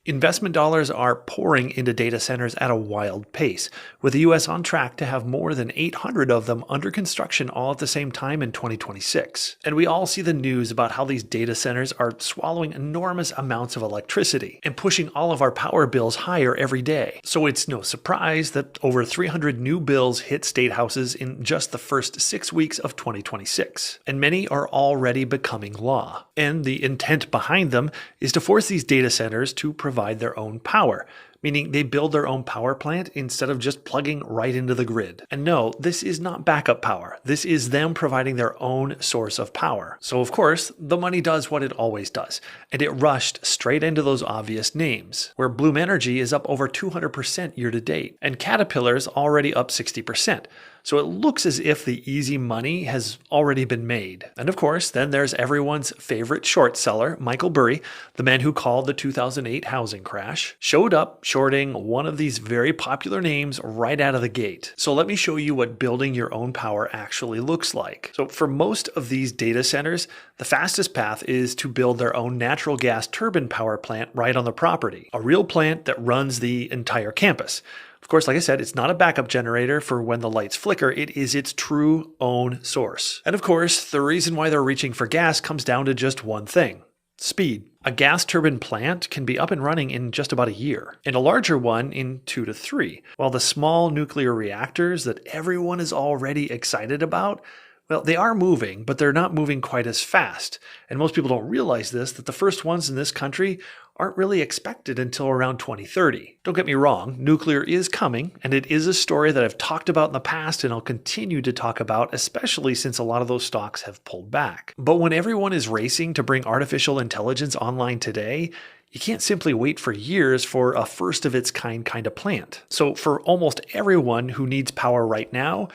Investment dollars are pouring into data centers at a wild pace, with the US on track to have more than 800 of them under construction all at the same time in 2026. And we all see the news about how these data centers are swallowing enormous amounts of electricity and pushing all of our power bills higher every day. So it's no surprise that over 300 new bills hit state houses in just the first 6 weeks of 2026. And many are already becoming law. And the intent behind them is to force these data centers to provide their own power, meaning they build their own power plant instead of just plugging right into the grid. And no, this is not backup power. This is them providing their own source of power. So of course, the money does what it always does, and it rushed straight into those obvious names, where Bloom Energy is up over 200% year to date, and Caterpillar's already up 60%. So it looks as if the easy money has already been made. And of course, then there's everyone's favorite short seller, Michael Burry, the man who called the 2008 housing crash, showed up shorting one of these very popular names right out of the gate. So let me show you what building your own power actually looks like. So for most of these data centers, the fastest path is to build their own natural gas turbine power plant right on the property, a real plant that runs the entire campus. Of course, like I said, it's not a backup generator for when the lights flicker. It is its true own source. And of course, the reason why they're reaching for gas comes down to just one thing: speed. A gas turbine plant can be up and running in just about a year, and a larger one in 2 to 3, while the small nuclear reactors that everyone is already excited about, well, they are moving, but they're not moving quite as fast. And most people don't realize this, that the first ones in this country aren't really expected until around 2030. Don't get me wrong, nuclear is coming, and it is a story that I've talked about in the past and I'll continue to talk about, especially since a lot of those stocks have pulled back. But when everyone is racing to bring artificial intelligence online today, you can't simply wait for years for a first-of-its-kind of plant. So for almost everyone who needs power right now,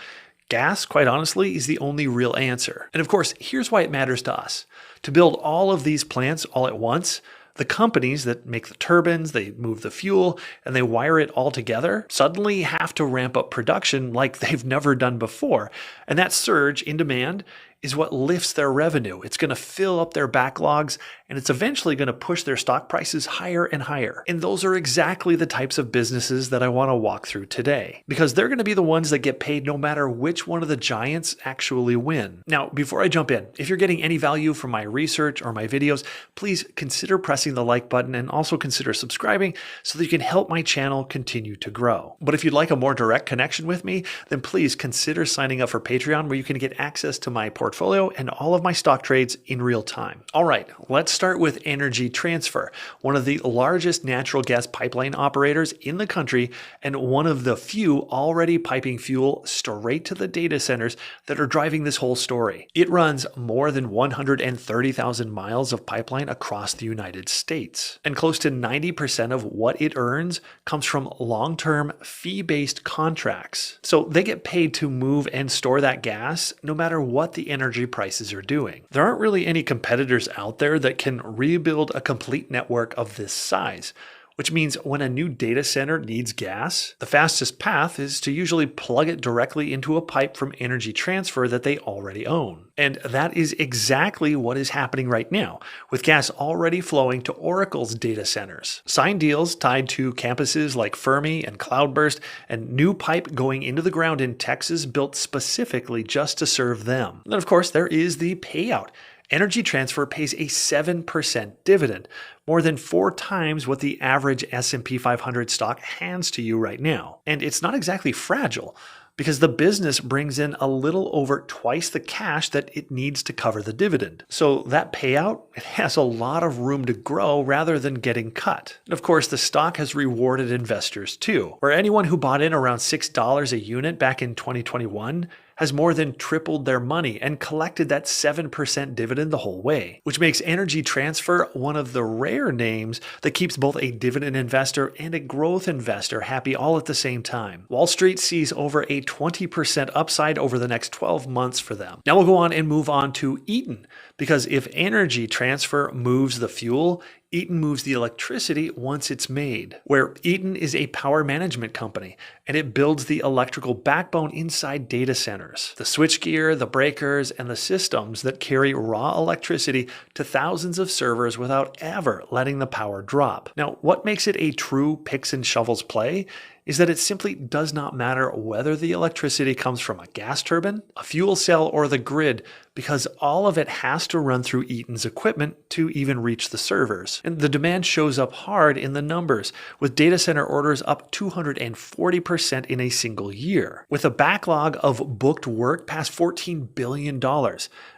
gas, quite honestly, is the only real answer. And of course, here's why it matters to us. To build all of these plants all at once, the companies that make the turbines, they move the fuel, and they wire it all together, suddenly have to ramp up production like they've never done before. And that surge in demand is what lifts their revenue. It's going to fill up their backlogs, and it's eventually going to push their stock prices higher and higher. And those are exactly the types of businesses that I want to walk through today, because they're going to be the ones that get paid no matter which one of the giants actually win. Now, before I jump in, if you're getting any value from my research or my videos, please consider pressing the like button and also consider subscribing so that you can help my channel continue to grow. But if you'd like a more direct connection with me, then please consider signing up for Patreon, where you can get access to my portfolio and all of my stock trades in real time. All right, let's start with Energy Transfer, one of the largest natural gas pipeline operators in the country and one of the few already piping fuel straight to the data centers that are driving this whole story. It runs more than 130,000 miles of pipeline across the United States, and close to 90% of what it earns comes from long-term fee-based contracts. So they get paid to move and store that gas no matter what the energy prices are doing. There aren't really any competitors out there that can rebuild a complete network of this size, which means when a new data center needs gas, the fastest path is to usually plug it directly into a pipe from Energy Transfer that they already own. And that is exactly what is happening right now, with gas already flowing to Oracle's data centers. Signed deals tied to campuses like Fermi and Cloudburst, and new pipe going into the ground in Texas built specifically just to serve them. And then of course there is the payout. Energy Transfer pays a 7% dividend, more than 4 times what the average S&P 500 stock hands to you right now. And it's not exactly fragile, because the business brings in a little over twice the cash that it needs to cover the dividend. So that payout, it has a lot of room to grow rather than getting cut. And of course, the stock has rewarded investors too, where anyone who bought in around $6 a unit back in 2021 has more than tripled their money and collected that 7% dividend the whole way, which makes Energy Transfer one of the rare names that keeps both a dividend investor and a growth investor happy all at the same time. Wall Street sees over a 20% upside over the next 12 months for them. Now we'll go on and move on to Eaton, Because if energy transfer moves the fuel, Eaton moves the electricity once it's made, where Eaton is a power management company, and it builds the electrical backbone inside data centers. The switchgear, the breakers, and the systems that carry raw electricity to thousands of servers without ever letting the power drop. Now, what makes it a true picks and shovels play is that it simply does not matter whether the electricity comes from a gas turbine, a fuel cell, or the grid, because all of it has to run through Eaton's equipment to even reach the servers. And the demand shows up hard in the numbers, with data center orders up 240% in a single year, with a backlog of booked work past $14 billion,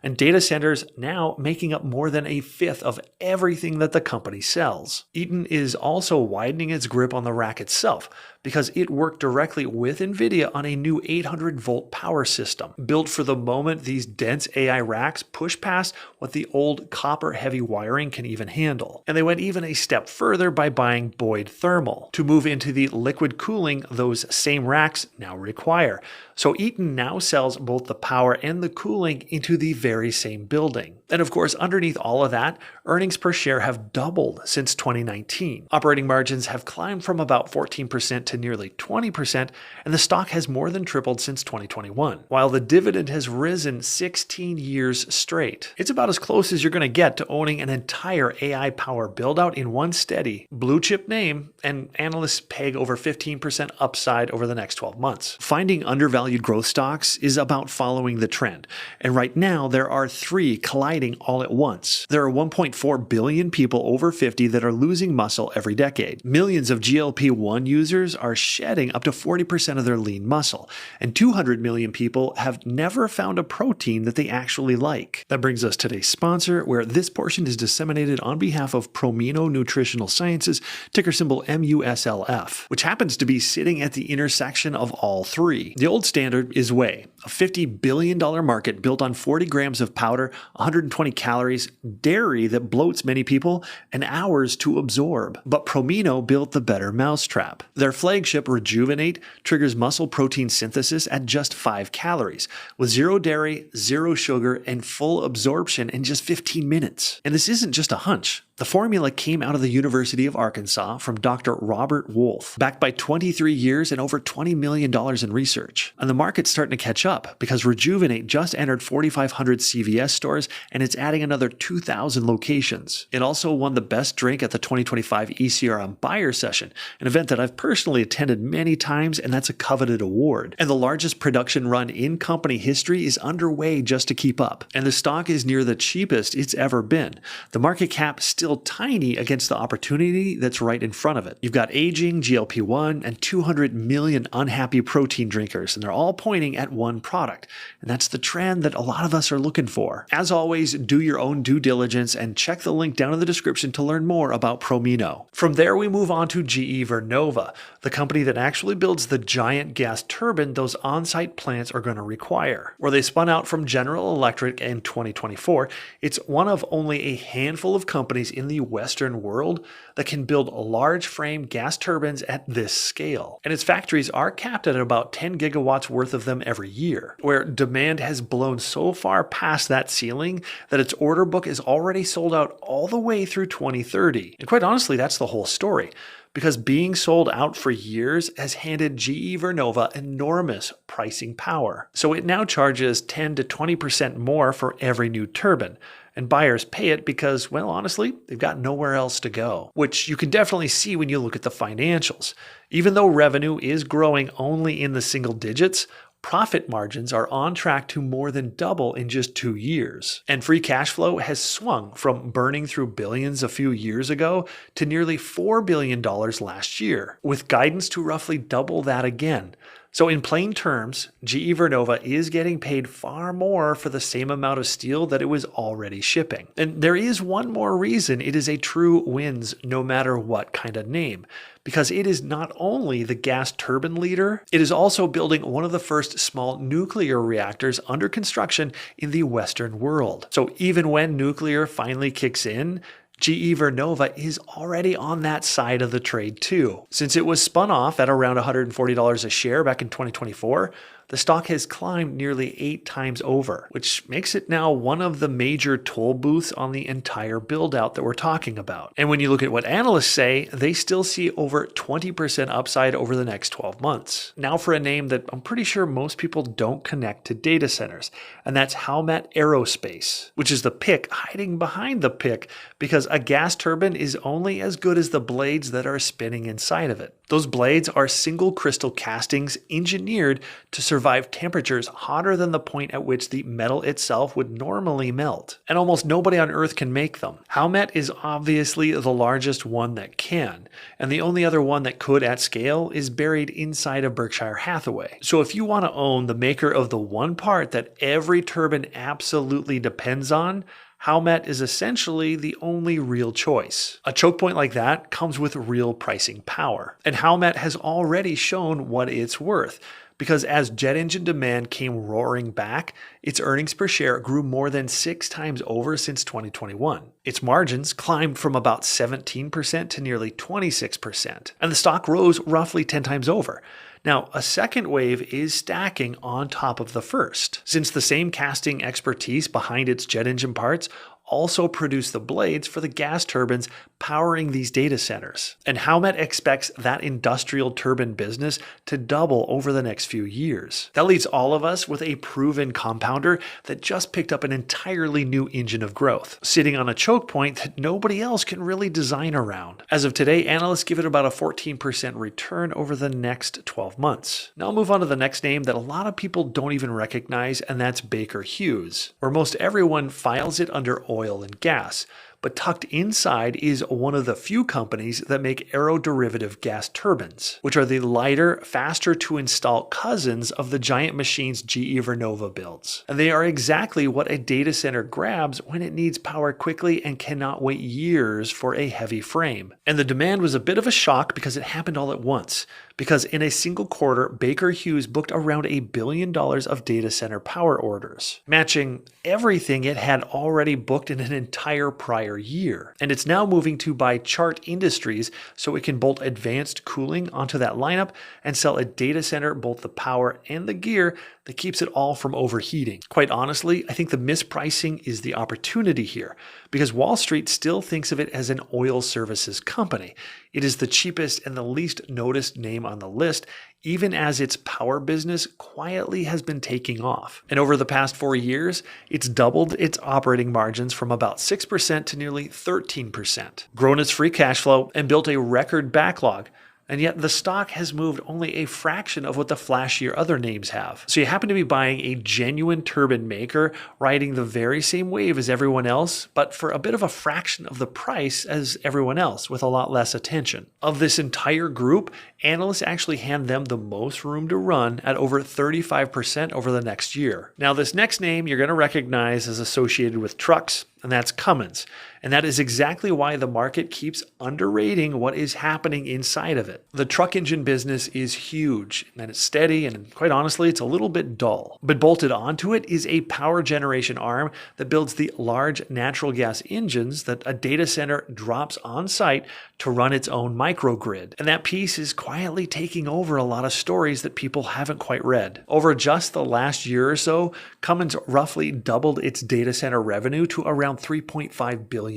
and data centers now making up more than a fifth of everything that the company sells. Eaton is also widening its grip on the rack itself, because it worked directly with Nvidia on a new 800-volt power system, built for the moment these dense AI racks push past what the old copper-heavy wiring can even handle. And they went even a step further by buying Boyd Thermal to move into the liquid cooling those same racks now require. So Eaton now sells both the power and the cooling into the very same building. And of course, underneath all of that, earnings per share have doubled since 2019. Operating margins have climbed from about 14% to nearly 20%, and the stock has more than tripled since 2021, while the dividend has risen 16 years straight. It's about as close as you're going to get to owning an entire AI power buildout in one steady, blue chip name, and analysts peg over 15% upside over the next 12 months. Finding undervalued growth stocks is about following the trend, and right now there are three colliding all at once. There are 1.4 billion people over 50 that are losing muscle every decade. Millions of GLP-1 users are shedding up to 40% of their lean muscle, and 200 million people have never found a protein that they actually like. That brings us to today's sponsor, where this portion is disseminated on behalf of Promino Nutritional Sciences, ticker symbol MUSLF, which happens to be sitting at the intersection of all three. The old standard is whey, a $50 billion market built on 40 grams of powder, 120 calories, dairy that bloats many people, and hours to absorb. But Promino built the better mousetrap. Their flagship Rejuvenate triggers muscle protein synthesis at just 5 calories, with 0 dairy, 0 sugar, and full absorption in just 15 minutes. And this isn't just a hunch. The formula came out of the University of Arkansas from Dr. Robert Wolf, backed by 23 years and over $20 million in research. And the market's starting to catch up because Rejuvenate just entered 4,500 CVS stores and it's adding another 2,000 locations. It also won the best drink at the 2025 ECRM Buyer Session, an event that I've personally attended many times, and that's a coveted award. And the largest production run in company history is underway just to keep up. And the stock is near the cheapest it's ever been. The market cap still tiny against the opportunity that's right in front of it. You've got aging, GLP-1, and 200 million unhappy protein drinkers, and they're all pointing at one product. And that's the trend that a lot of us are looking for. As always, do your own due diligence and check the link down in the description to learn more about Promino. From there, we move on to GE Vernova, the company that actually builds the giant gas turbine those on-site plants are going to require. Where they spun out from General Electric in 2024, it's one of only a handful of companies in the Western world that can build large frame gas turbines at this scale. And its factories are capped at about 10 gigawatts worth of them every year, where demand has blown so far past that ceiling that its order book is already sold out all the way through 2030. And quite honestly, that's the whole story, because being sold out for years has handed GE Vernova enormous pricing power. So it now charges 10 to 20% more for every new turbine. And buyers pay it because, well, honestly, they've got nowhere else to go, which you can definitely see when you look at the financials. Even though revenue is growing only in the single digits, profit margins are on track to more than double in just 2 years. And free cash flow has swung from burning through billions a few years ago to nearly $4 billion last year, with guidance to roughly double that again. So in plain terms, GE Vernova is getting paid far more for the same amount of steel that it was already shipping. And there is one more reason it is a true wins no matter what kind of name, because it is not only the gas turbine leader, it is also building one of the first small nuclear reactors under construction in the Western world. So even when nuclear finally kicks in, GE Vernova is already on that side of the trade too. Since it was spun off at around $140 a share back in 2024, the stock has climbed nearly 8 times over, which makes it now one of the major toll booths on the entire build-out that we're talking about. And when you look at what analysts say, they still see over 20% upside over the next 12 months. Now for a name that I'm pretty sure most people don't connect to data centers, and that's Howmet Aerospace, which is the pick hiding behind the pick because a gas turbine is only as good as the blades that are spinning inside of it. Those blades are single crystal castings engineered to survive temperatures hotter than the point at which the metal itself would normally melt. And almost nobody on Earth can make them. Howmet is obviously the largest one that can, and the only other one that could at scale is buried inside of Berkshire Hathaway. So if you want to own the maker of the one part that every turbine absolutely depends on, Howmet is essentially the only real choice. A choke point like that comes with real pricing power. And Howmet has already shown what it's worth, because as jet engine demand came roaring back, its earnings per share grew more than 6 times over since 2021. Its margins climbed from about 17% to nearly 26%, and the stock rose roughly 10 times over. Now, a second wave is stacking on top of the first, since the same casting expertise behind its jet engine parts also produce the blades for the gas turbines powering these data centers. And Howmet expects that industrial turbine business to double over the next few years. That leaves all of us with a proven compounder that just picked up an entirely new engine of growth, sitting on a choke point that nobody else can really design around. As of today, analysts give it about a 14% return over the next 12 months. Now I'll move on to the next name that a lot of people don't even recognize, and that's Baker Hughes, where most everyone files it under oil and gas. But tucked inside is one of the few companies that make aeroderivative gas turbines, which are the lighter, faster to install cousins of the giant machines GE Vernova builds. And they are exactly what a data center grabs when it needs power quickly and cannot wait years for a heavy frame. And the demand was a bit of a shock because it happened all at once. Because in a single quarter, Baker Hughes booked around $1 billion of data center power orders, matching everything it had already booked in an entire prior year. And it's now moving to buy Chart Industries so it can bolt advanced cooling onto that lineup and sell a data center both the power and the gear that keeps it all from overheating. Quite honestly, I think the mispricing is the opportunity here, because Wall Street still thinks of it as an oil services company. It is the cheapest and the least noticed name on the list, even as its power business quietly has been taking off. And over the past 4 years, it's doubled its operating margins from about 6% to nearly 13%, grown its free cash flow, and built a record backlog. And yet the stock has moved only a fraction of what the flashier other names have. So you happen to be buying a genuine turbine maker riding the very same wave as everyone else, but for a bit of a fraction of the price as everyone else with a lot less attention. Of this entire group, analysts actually hand them the most room to run at over 35% over the next year. Now this next name you're going to recognize as associated with trucks, and that's Cummins. And that is exactly why the market keeps underrating what is happening inside of it. The truck engine business is huge, and it's steady, and quite honestly, it's a little bit dull. But bolted onto it is a power generation arm that builds the large natural gas engines that a data center drops on site to run its own microgrid. And that piece is quietly taking over a lot of stories that people haven't quite read. Over just the last year or so, Cummins roughly doubled its data center revenue to around $3.5 billion.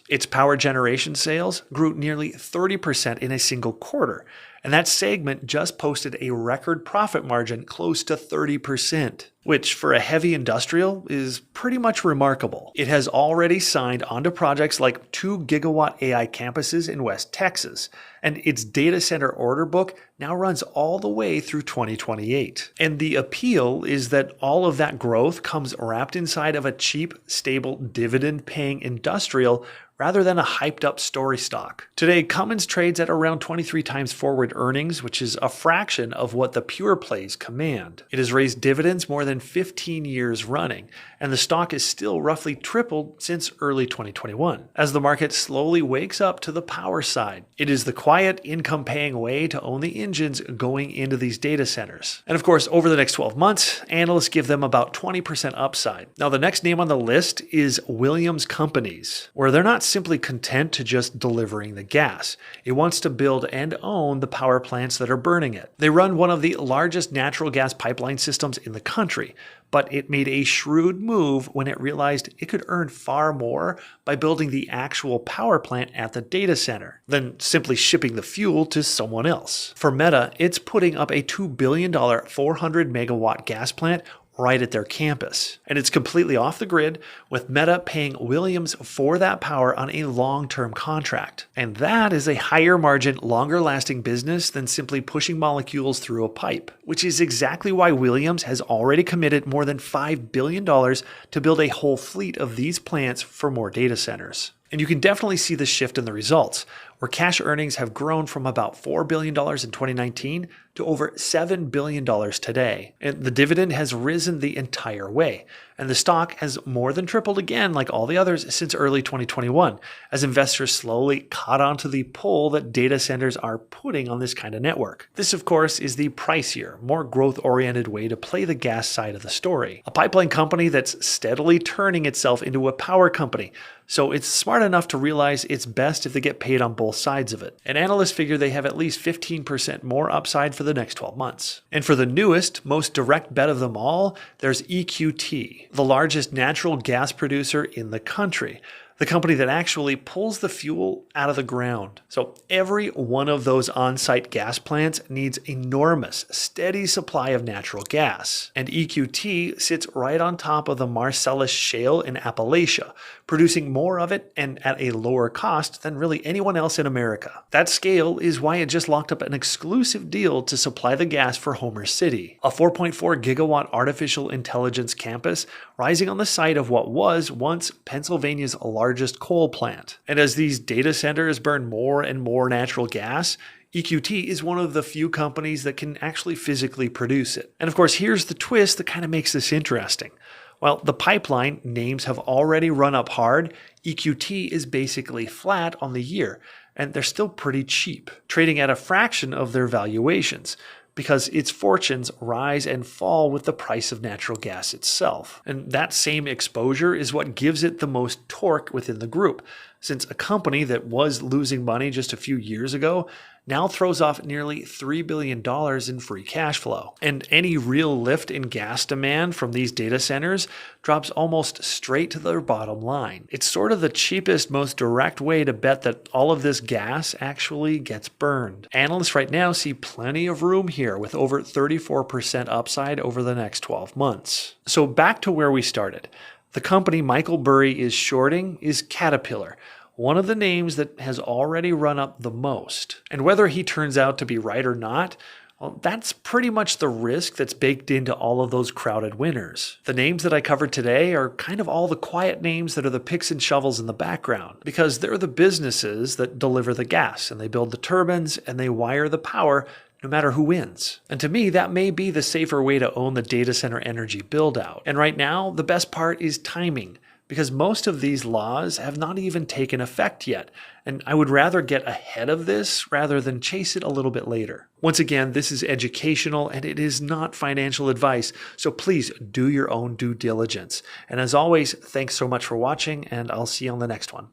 Its power generation sales grew nearly 30% in a single quarter, and that segment just posted a record profit margin close to 30%, which for a heavy industrial is pretty much remarkable. It has already signed onto projects like 2 gigawatt AI campuses in West Texas, and its data center order book now runs all the way through 2028. And the appeal is that all of that growth comes wrapped inside of a cheap, stable, dividend-paying industrial rather than a hyped-up story stock. Today, Cummins trades at around 23 times forward earnings, which is a fraction of what the pure plays command. It has raised dividends more than 15 years running, and the stock is still roughly tripled since early 2021, as the market slowly wakes up to the power side. It is the quiet, income-paying way to own the engines going into these data centers. And of course, over the next 12 months, analysts give them about 20% upside. Now, the next name on the list is Williams Companies, where they're not simply content to just delivering the gas. It wants to build and own the power plants that are burning it. They run one of the largest natural gas pipeline systems in the country, but it made a shrewd move when it realized it could earn far more by building the actual power plant at the data center than simply shipping the fuel to someone else. For Meta, it's putting up a $2 billion 400 megawatt gas plant right at their campus. And it's completely off the grid, with Meta paying Williams for that power on a long-term contract. And that is a higher margin, longer lasting business than simply pushing molecules through a pipe, which is exactly why Williams has already committed more than $5 billion to build a whole fleet of these plants for more data centers. And you can definitely see the shift in the results, where cash earnings have grown from about $4 billion in 2019 to over $7 billion today. And the dividend has risen the entire way. And the stock has more than tripled again, like all the others, since early 2021, as investors slowly caught on to the pull that data centers are putting on this kind of network. This, of course, is the pricier, more growth-oriented way to play the gas side of the story. A pipeline company that's steadily turning itself into a power company. So it's smart enough to realize it's best if they get paid on both sides of it. And analysts figure they have at least 15% more upside for the next 12 months. And for the newest, most direct bet of them all, there's EQT, the largest natural gas producer in the country. The company that actually pulls the fuel out of the ground. So every one of those on-site gas plants needs enormous, steady supply of natural gas. And EQT sits right on top of the Marcellus Shale in Appalachia, producing more of it and at a lower cost than really anyone else in America. That scale is why it just locked up an exclusive deal to supply the gas for Homer City, a 4.4 gigawatt artificial intelligence campus rising on the site of what was once Pennsylvania's largest coal plant. And as these data centers burn more and more natural gas, EQT is one of the few companies that can actually physically produce it. And of course, here's the twist that kind of makes this interesting. While the pipeline names have already run up hard, EQT is basically flat on the year, and they're still pretty cheap, trading at a fraction of their valuations, because its fortunes rise and fall with the price of natural gas itself. And that same exposure is what gives it the most torque within the group, since a company that was losing money just a few years ago now throws off nearly $3 billion in free cash flow. And any real lift in gas demand from these data centers drops almost straight to their bottom line. It's sort of the cheapest, most direct way to bet that all of this gas actually gets burned. Analysts right now see plenty of room here, with over 34% upside over the next 12 months. So back to where we started. The company Michael Burry is shorting is Caterpillar, one of the names that has already run up the most. And whether he turns out to be right or not, well, that's pretty much the risk that's baked into all of those crowded winners. The names that I covered today are kind of all the quiet names that are the picks and shovels in the background, because they're the businesses that deliver the gas, and they build the turbines, and they wire the power, no matter who wins. And to me, that may be the safer way to own the data center energy build-out. And right now, the best part is timing, because most of these laws have not even taken effect yet, and I would rather get ahead of this rather than chase it a little bit later. Once again, this is educational and it is not financial advice, so please do your own due diligence. And as always, thanks so much for watching, and I'll see you on the next one.